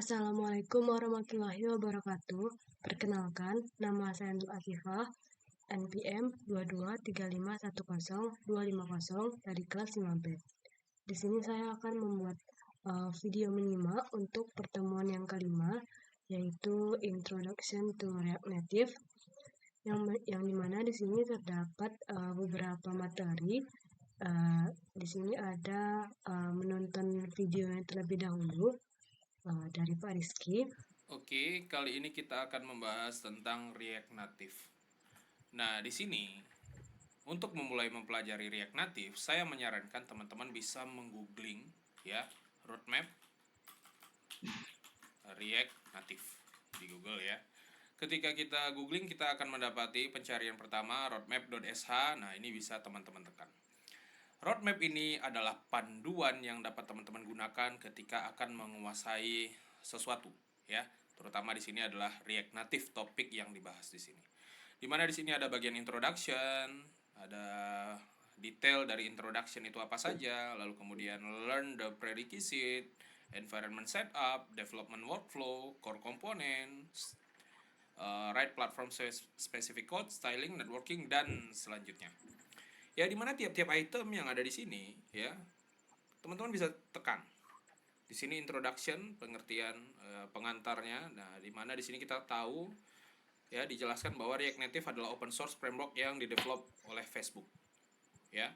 Assalamualaikum warahmatullahi wabarakatuh. Perkenalkan, nama saya Nur Afifah, NPM 2235102550 dari kelas 5B. Di sini saya akan membuat video menyimak untuk pertemuan yang kelima, yaitu Introduction to React Native, yang dimana di sini terdapat beberapa materi. Di sini ada menonton videonya terlebih dahulu dari Pak Rizky. Oke, kali ini kita akan membahas tentang React Native. Nah, di sini untuk memulai mempelajari React Native, saya menyarankan teman-teman bisa menggoogling ya roadmap React Native di Google ya. Ketika kita googling, kita akan mendapati pencarian pertama roadmap.sh. Nah, ini bisa teman-teman tekan. Roadmap ini adalah panduan yang dapat teman-teman gunakan ketika akan menguasai sesuatu, ya. Terutama di sini adalah React Native topik yang dibahas di sini. Di mana di sini ada bagian introduction, ada detail dari introduction itu apa saja, lalu kemudian learn the prerequisite, environment setup, development workflow, core components, write platform specific code, styling, networking, dan selanjutnya. Ya, dimana tiap-tiap item yang ada di sini, ya, teman-teman bisa tekan. Di sini introduction, pengertian pengantarnya. Nah, dimana di sini kita tahu, ya, dijelaskan bahwa React Native adalah open source framework yang didevelop oleh Facebook, ya.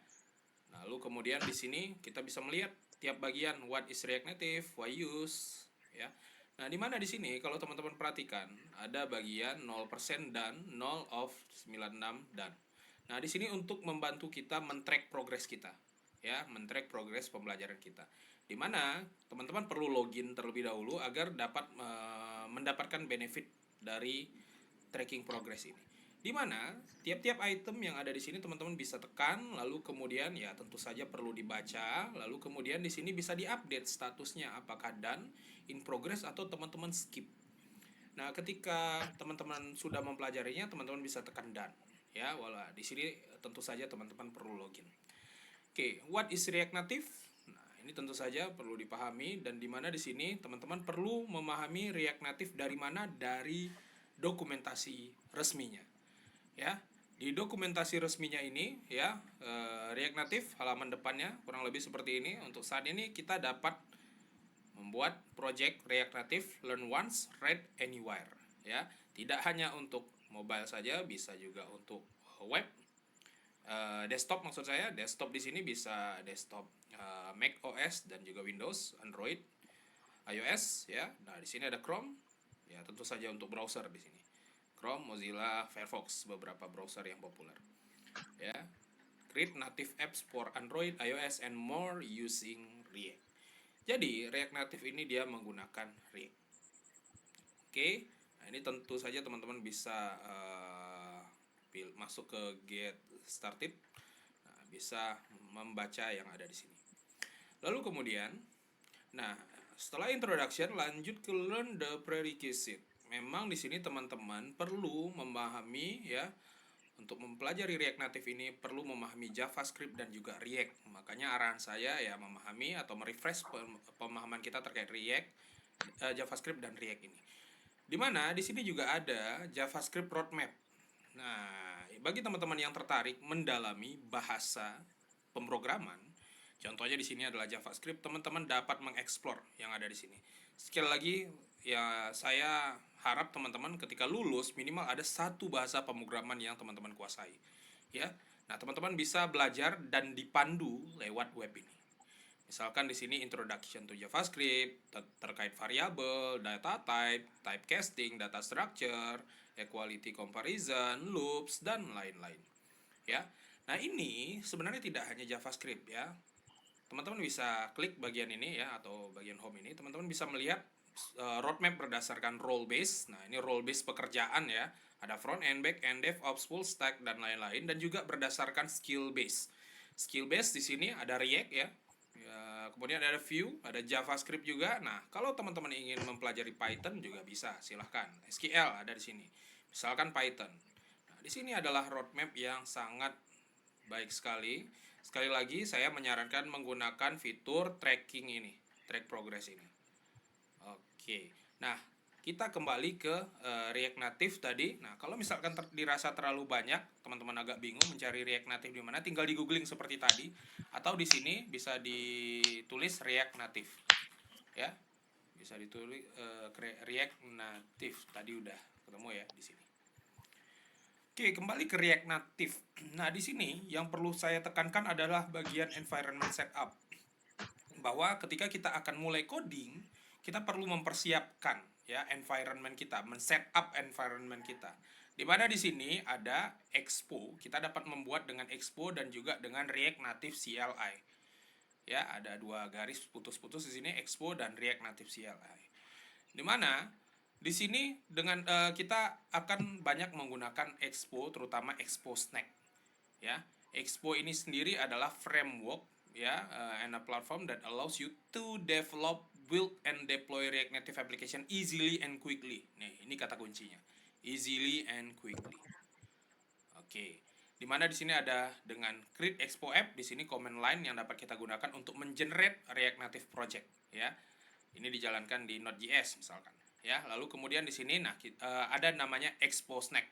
Lalu kemudian di sini kita bisa melihat tiap bagian what is React Native, why use, ya. Nah, dimana di sini kalau teman-teman perhatikan ada bagian 0% dan 0 of 96 dan. Nah, di sini untuk membantu kita men-track progres kita, ya, men-track progres pembelajaran kita. Di mana teman-teman perlu login terlebih dahulu agar dapat mendapatkan benefit dari tracking progres ini. Di mana tiap-tiap item yang ada di sini teman-teman bisa tekan, lalu kemudian ya tentu saja perlu dibaca, lalu kemudian di sini bisa diupdate statusnya apakah done, in progress, atau teman-teman skip. Nah, ketika teman-teman sudah mempelajarinya, teman-teman bisa tekan done. Ya, wala. Di sini tentu saja teman-teman perlu login. Oke, what is React Native? Nah, ini tentu saja perlu dipahami, dan di mana di sini teman-teman perlu memahami React Native dari mana? Dari dokumentasi resminya. Ya, di dokumentasi resminya ini ya, React Native halaman depannya kurang lebih seperti ini. Untuk saat ini kita dapat membuat project React Native Learn Once, Read Anywhere, ya. Tidak hanya untuk mobile saja, bisa juga untuk web, desktop maksud saya. Desktop di sini bisa desktop Mac OS dan juga Windows, Android, iOS, ya. Nah, di sini ada Chrome, ya, tentu saja untuk browser di sini. Chrome, Mozilla, Firefox, beberapa browser yang populer, ya. Create native apps for Android, iOS, and more using React. Jadi, React Native ini dia menggunakan React. Oke, nah ini tentu saja teman-teman bisa masuk ke Get Started. Nah, bisa membaca yang ada di sini. Lalu kemudian, nah, setelah introduction lanjut ke learn the prerequisite. Memang di sini teman-teman perlu memahami, ya, untuk mempelajari React Native ini perlu memahami JavaScript dan juga React. Makanya arahan saya ya memahami atau merefresh pemahaman kita terkait React, JavaScript dan React ini. Dimana di sini juga ada JavaScript roadmap. Nah, bagi teman-teman yang tertarik mendalami bahasa pemrograman, contohnya di sini adalah JavaScript, teman-teman dapat mengeksplor yang ada di sini. Sekali lagi, ya saya harap teman-teman ketika lulus minimal ada satu bahasa pemrograman yang teman-teman kuasai. Ya, nah teman-teman bisa belajar dan dipandu lewat web ini. Misalkan di sini introduction to JavaScript terkait variabel, data type, typecasting, data structure, equality comparison, loops, dan lain-lain. Ya. Nah, ini sebenarnya tidak hanya JavaScript ya. Teman-teman bisa klik bagian ini ya, atau bagian home ini, teman-teman bisa melihat roadmap berdasarkan role base. Nah, ini role base pekerjaan ya. Ada front end, back end, DevOps, full stack, dan lain-lain, dan juga berdasarkan skill base. Skill base di sini ada React ya. Ya, kemudian ada Vue, ada JavaScript juga. Nah, kalau teman-teman ingin mempelajari Python juga bisa, silahkan. SQL ada di sini. Misalkan Python. Nah, di sini adalah roadmap yang sangat baik sekali. Sekali lagi saya menyarankan menggunakan fitur tracking ini, track progress ini. Oke. Oke. Nah, kita kembali ke React Native tadi. Nah, kalau misalkan dirasa terlalu banyak, teman-teman agak bingung mencari React Native di mana, tinggal di googling seperti tadi, atau di sini bisa ditulis React Native, ya. Bisa ditulis React Native. Tadi udah ketemu ya di sini. Oke, kembali ke React Native. Nah, di sini yang perlu saya tekankan adalah bagian environment setup. Bahwa ketika kita akan mulai coding, kita perlu mempersiapkan ya environment kita, men-set up environment kita. Di mana di sini ada Expo, kita dapat membuat dengan Expo dan juga dengan React Native CLI. Ya, ada dua garis putus-putus di sini, Expo dan React Native CLI. Di mana di sini dengan kita akan banyak menggunakan Expo, terutama Expo Snack. Ya, Expo ini sendiri adalah framework ya and a platform that allows you to develop, build and deploy React Native application easily and quickly. Nih, ini kata kuncinya. Easily and quickly. Oke. Dimana di sini ada dengan create Expo app, di sini command line yang dapat kita gunakan untuk mengenerate React Native project ya. Ini dijalankan di Node.js misalkan ya. Lalu kemudian di sini ada namanya Expo Snack.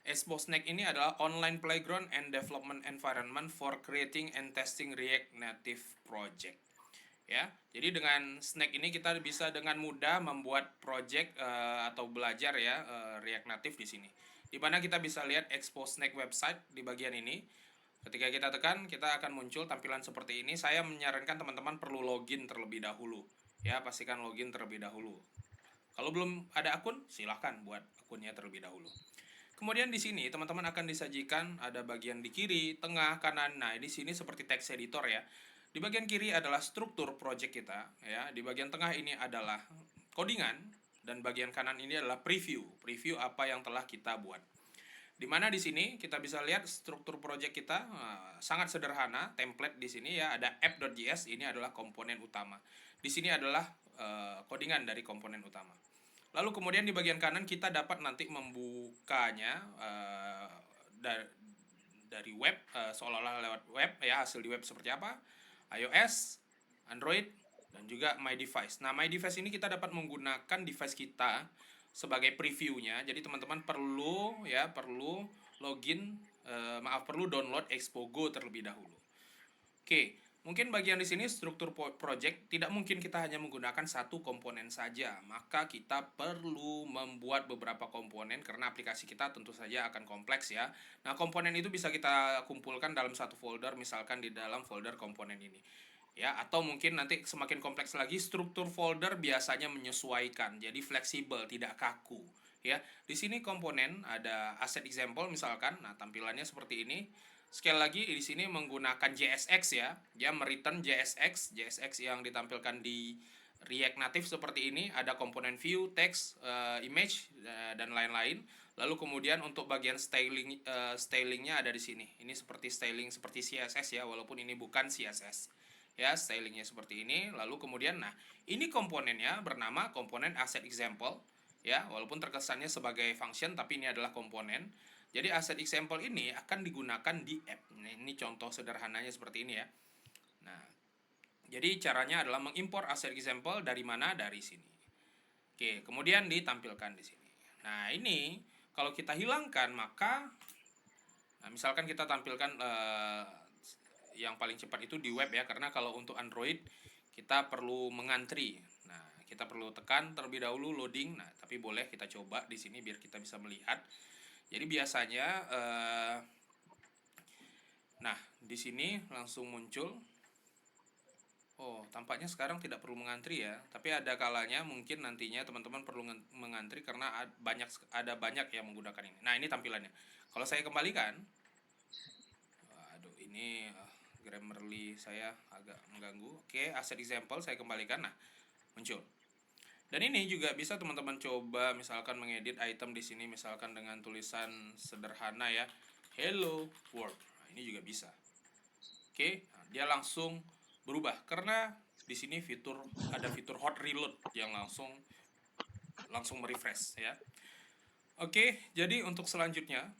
Expo Snack ini adalah online playground and development environment for creating and testing React Native project. Ya, jadi dengan Snack ini kita bisa dengan mudah membuat project atau belajar ya React Native di sini. Di mana kita bisa lihat Expo Snack website di bagian ini. Ketika kita tekan, kita akan muncul tampilan seperti ini. Saya menyarankan teman-teman perlu login terlebih dahulu. Ya, pastikan login terlebih dahulu. Kalau belum ada akun, silahkan buat akunnya terlebih dahulu. Kemudian di sini teman-teman akan disajikan ada bagian di kiri, tengah, kanan. Nah, di sini seperti text editor ya. Di bagian kiri adalah struktur project kita ya. Di bagian tengah ini adalah codingan dan bagian kanan ini adalah preview. Preview apa yang telah kita buat. Di mana di sini kita bisa lihat struktur project kita sangat sederhana, template di sini ya ada app.js, ini adalah komponen utama. Di sini adalah codingan dari komponen utama. Lalu kemudian di bagian kanan kita dapat nanti membukanya dari web, seolah-olah lewat web ya, hasil di web seperti apa, iOS, Android, dan juga My Device. Nah, My Device ini kita dapat menggunakan device kita sebagai previewnya. Jadi teman-teman perlu login, perlu download Expo Go terlebih dahulu. Oke. Mungkin bagian di sini struktur project tidak mungkin kita hanya menggunakan satu komponen saja, maka kita perlu membuat beberapa komponen karena aplikasi kita tentu saja akan kompleks ya. Nah, komponen itu bisa kita kumpulkan dalam satu folder, misalkan di dalam folder komponen ini. Ya, atau mungkin nanti semakin kompleks lagi struktur folder biasanya menyesuaikan, jadi fleksibel, tidak kaku. Ya, di sini komponen ada asset example misalkan, nah tampilannya seperti ini. Sekali lagi di sini menggunakan JSX ya, dia mereturn JSX yang ditampilkan di React Native seperti ini, ada komponen view, text, image dan lain-lain. Lalu kemudian untuk bagian stylingnya ada di sini. Ini seperti styling seperti CSS ya, walaupun ini bukan CSS. Ya, stylingnya seperti ini. Lalu kemudian, nah ini komponennya bernama komponen asset example ya, walaupun terkesannya sebagai function tapi ini adalah komponen. Jadi asset example ini akan digunakan di app. Nah, ini contoh sederhananya seperti ini ya. Nah, jadi caranya adalah mengimpor asset example dari mana? Dari sini. Oke, kemudian ditampilkan di sini. Nah, ini kalau kita hilangkan maka misalkan kita tampilkan yang paling cepat itu di web ya, karena kalau untuk Android kita perlu mengantri. Nah, kita perlu tekan terlebih dahulu loading. Nah, tapi boleh kita coba di sini biar kita bisa melihat. Jadi biasanya nah, di sini langsung muncul. Oh, tampaknya sekarang tidak perlu mengantri ya, tapi ada kalanya mungkin nantinya teman-teman perlu mengantri karena ada banyak yang menggunakan ini. Nah, ini tampilannya. Kalau saya kembalikan, aduh ini Grammarly saya agak mengganggu. Oke, asset example saya kembalikan. Nah, muncul. Dan ini juga bisa teman-teman coba misalkan mengedit item di sini misalkan dengan tulisan sederhana ya, hello world. Nah, ini juga bisa. Oke, nah, dia langsung berubah karena di sini ada fitur hot reload yang langsung merefresh ya. Oke, jadi untuk selanjutnya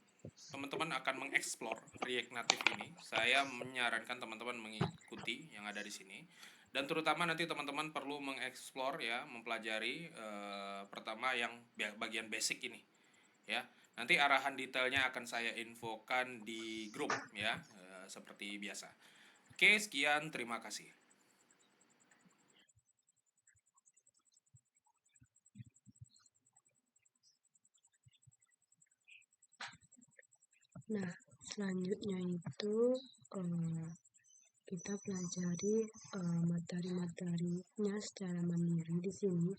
teman-teman akan mengeksplor React Native ini. Saya menyarankan teman-teman mengikuti yang ada di sini. Dan terutama nanti teman-teman perlu mengeksplor ya, mempelajari pertama yang bagian basic ini ya. Nanti arahan detailnya akan saya infokan di grup ya, seperti biasa. Oke, sekian, terima kasih. Nah, selanjutnya itu kita pelajari materi-materinya secara mandiri di sini.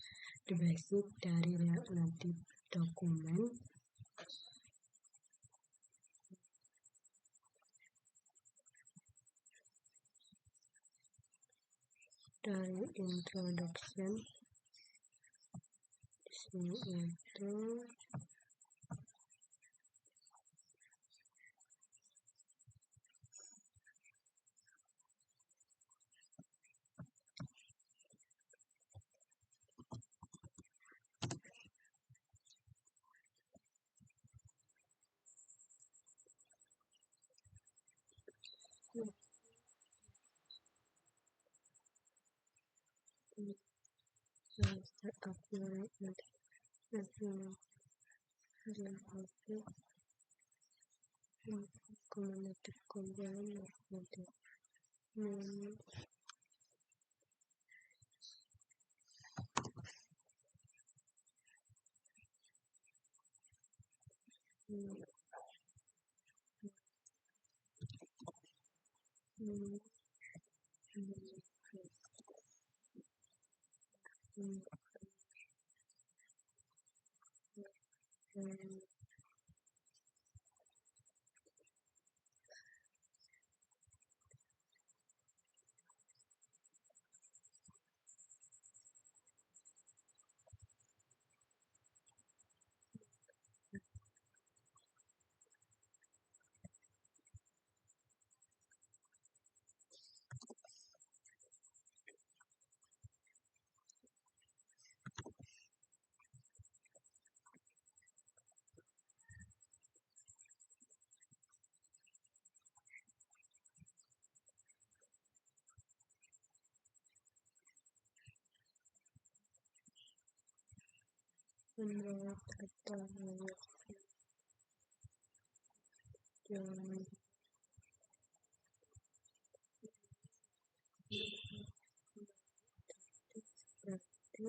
The basic dari React Native dokumen. Dari introduction di sini itu start up your cumulative component of the menurut kata yang berarti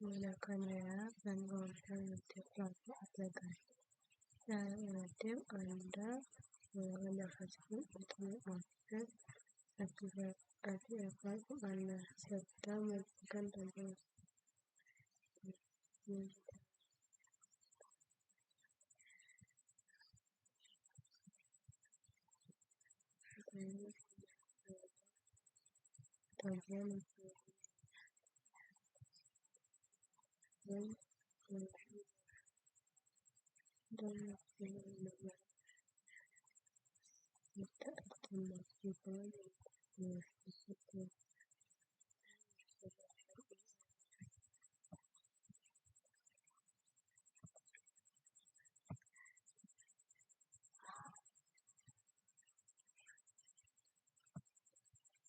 menggunakan reak dan kemudian motif pelaku aplikasi. Dalam motif Anda menggunakan JavaScript untuk mengakses artefak Anda serta menentukan tantangan bagian dan menambah kita memastikan mengikuti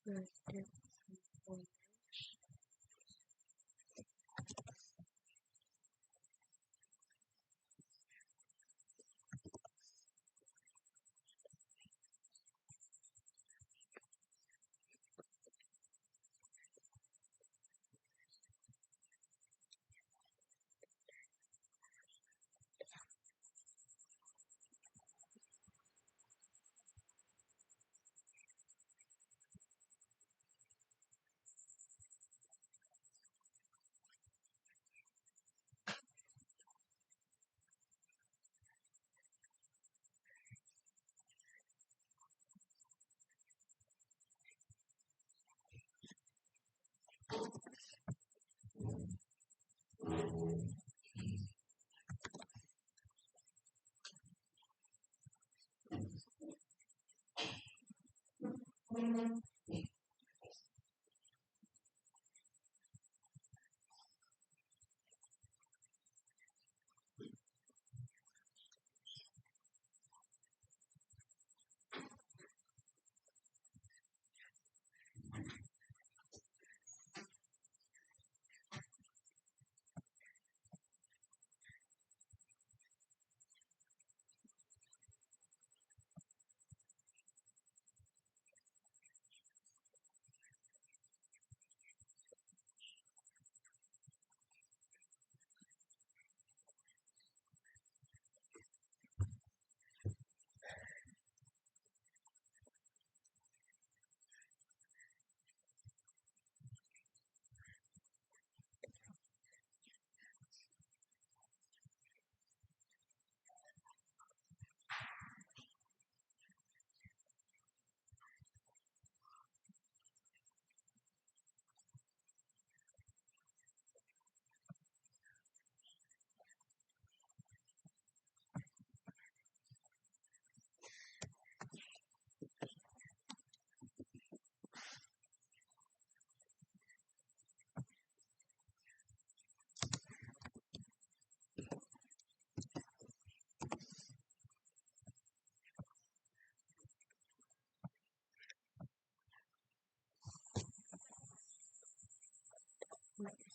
motif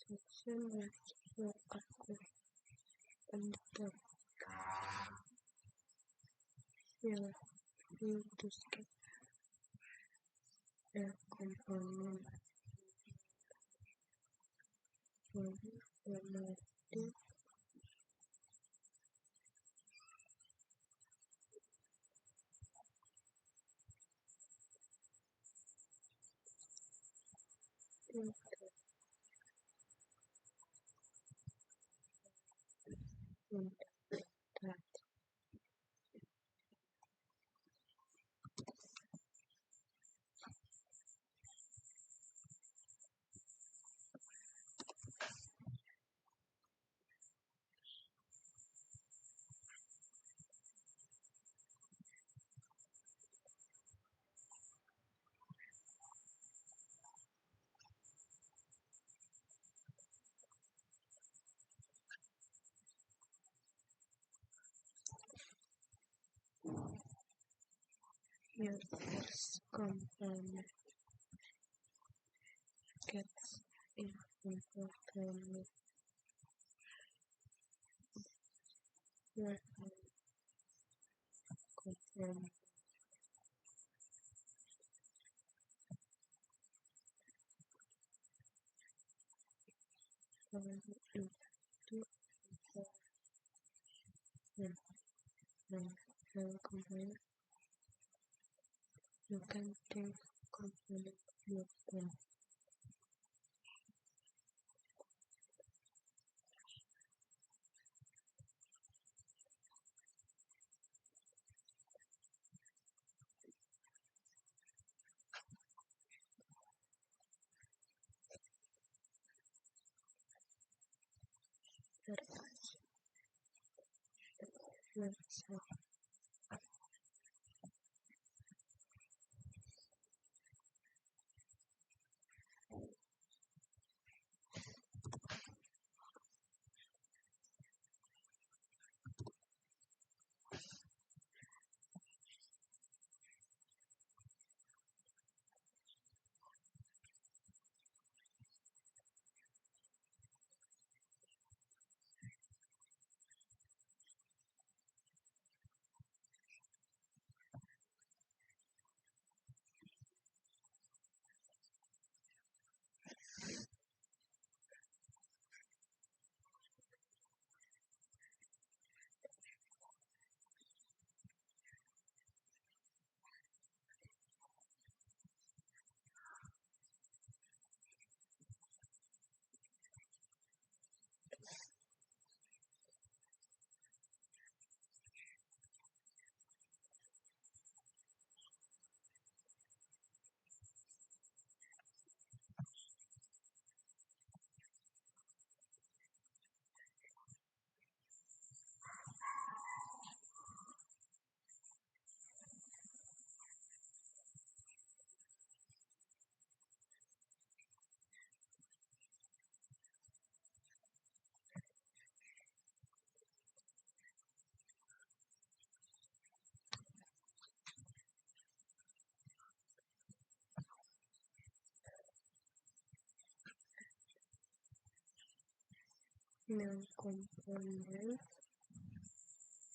section aku pendekar yang itu skip komponen motif interpretasi. Users component gets important component component you can take component you can non-component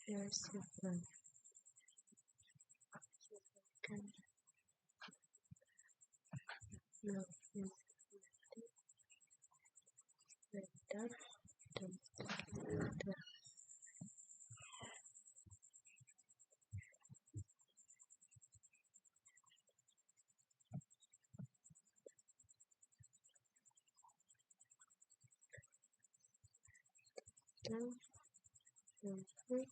receiver can not better than the term receiver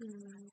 Hmm.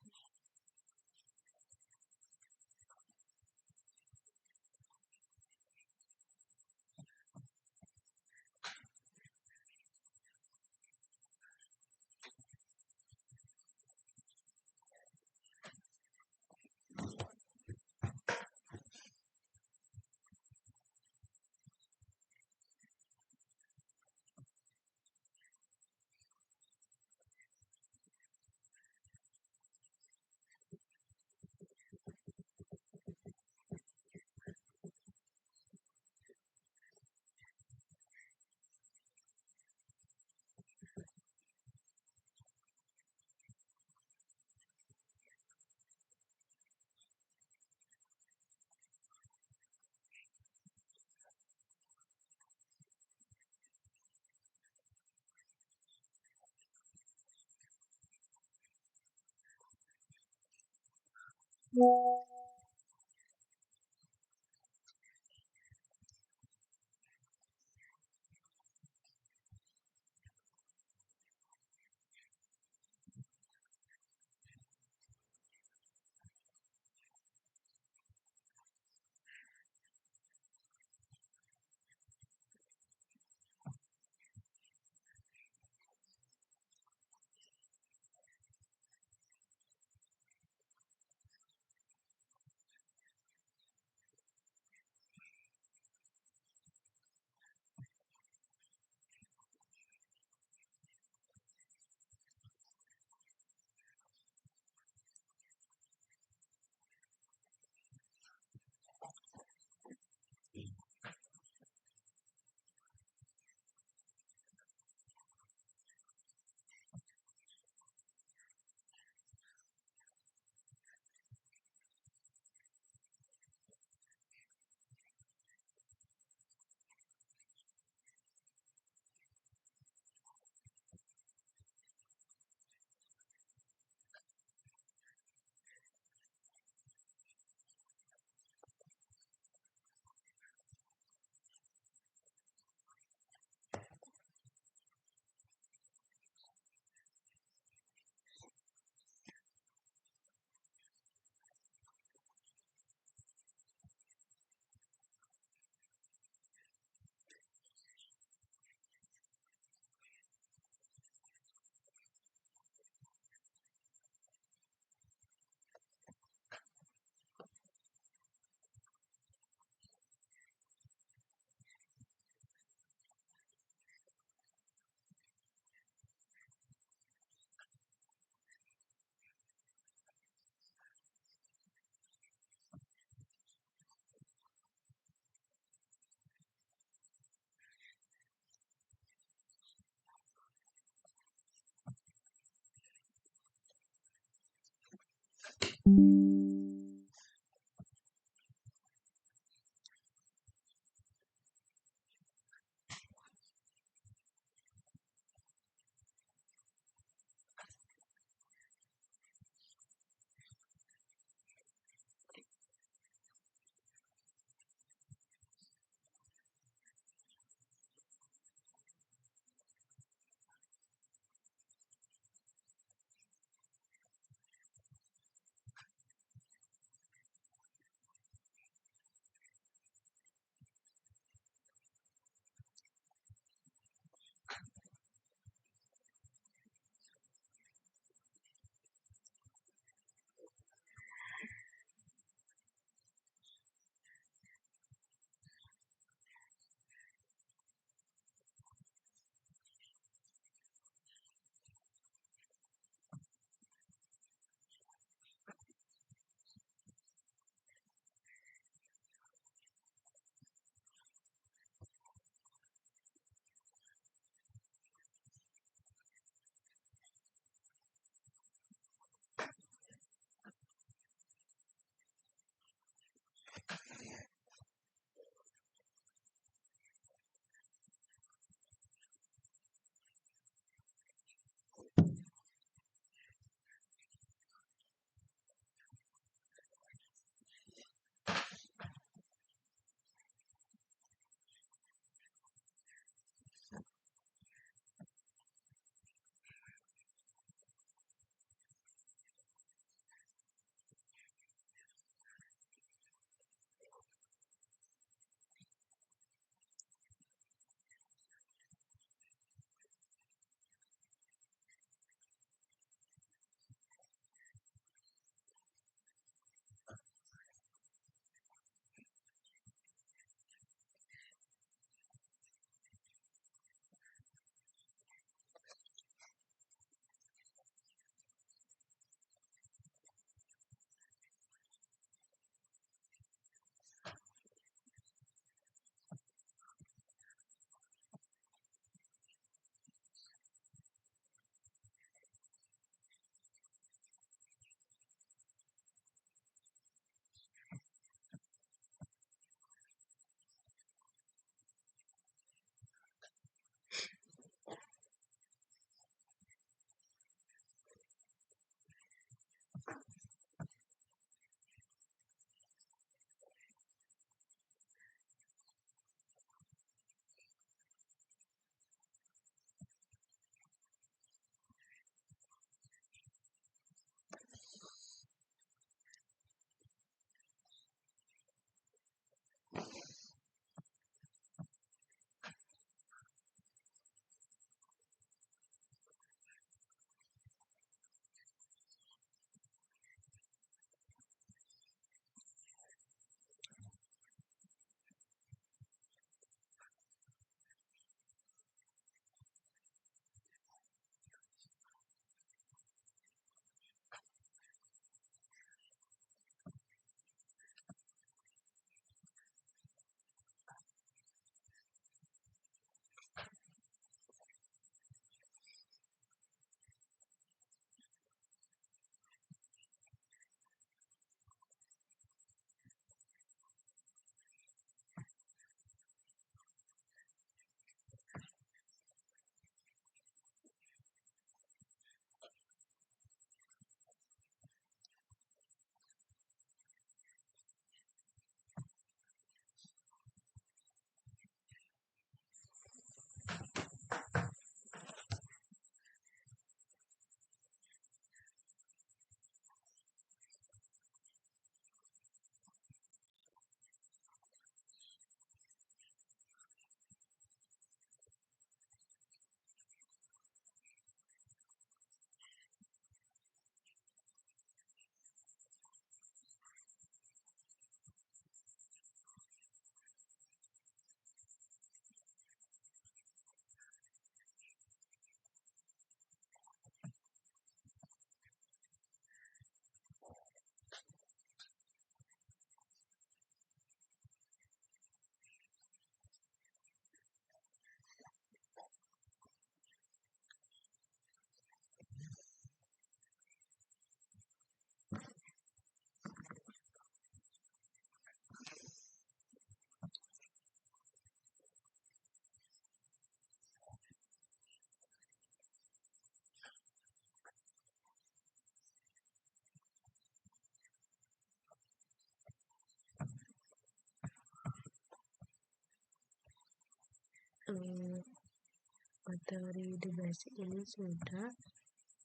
teori the basic ini sudah.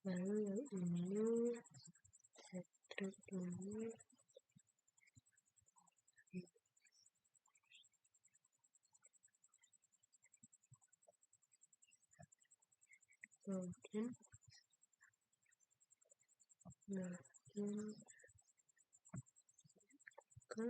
Lalu yang ini hat-trick ini mungkin ke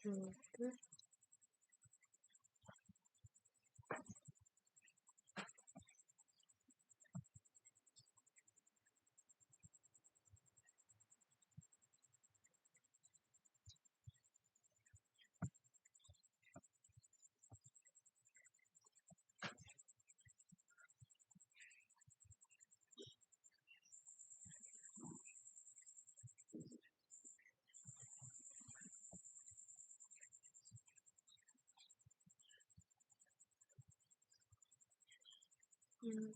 struktur. Udah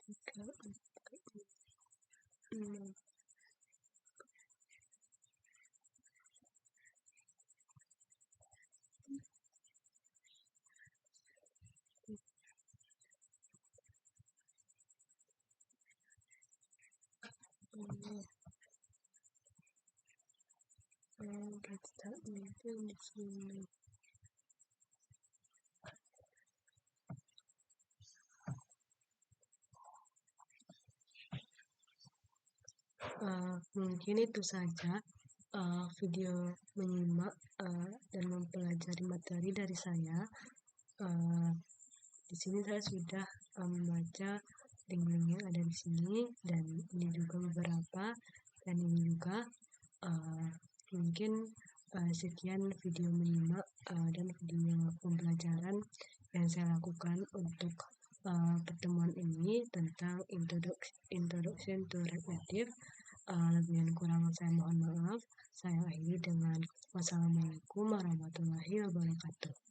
3, 4, 6. Get start meeting di sini. Mungkin itu saja video menyimak dan mempelajari materi dari saya. Eh, di sini saya sudah membaca link-link yang ada di sini, dan ini juga beberapa, dan ini juga mungkin sekian video menyimak dan video pembelajaran yang saya lakukan untuk pertemuan ini tentang introduction to React Native. Lebih dan kurang saya mohon maaf. Saya akhiri dengan wassalamualaikum warahmatullahi wabarakatuh.